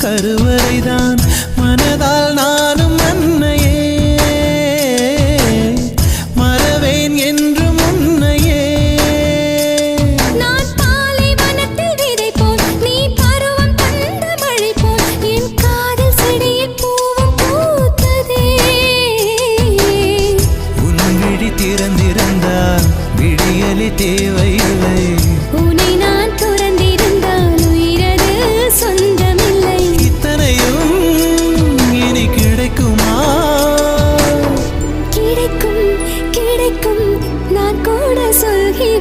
கருவறைதான் மனதால் நானும் அன்னையே மறவேன் என்று முன்னையே. நான் பாலை வனத்தில் விதை போல் நீ பருவம் தந்த மழை போல் என் காதல் செடியில் பூவும் பூத்ததே. உன் விழி திறந்திருந்தால் விடியலி தேவையில்லை. உன்னை நான்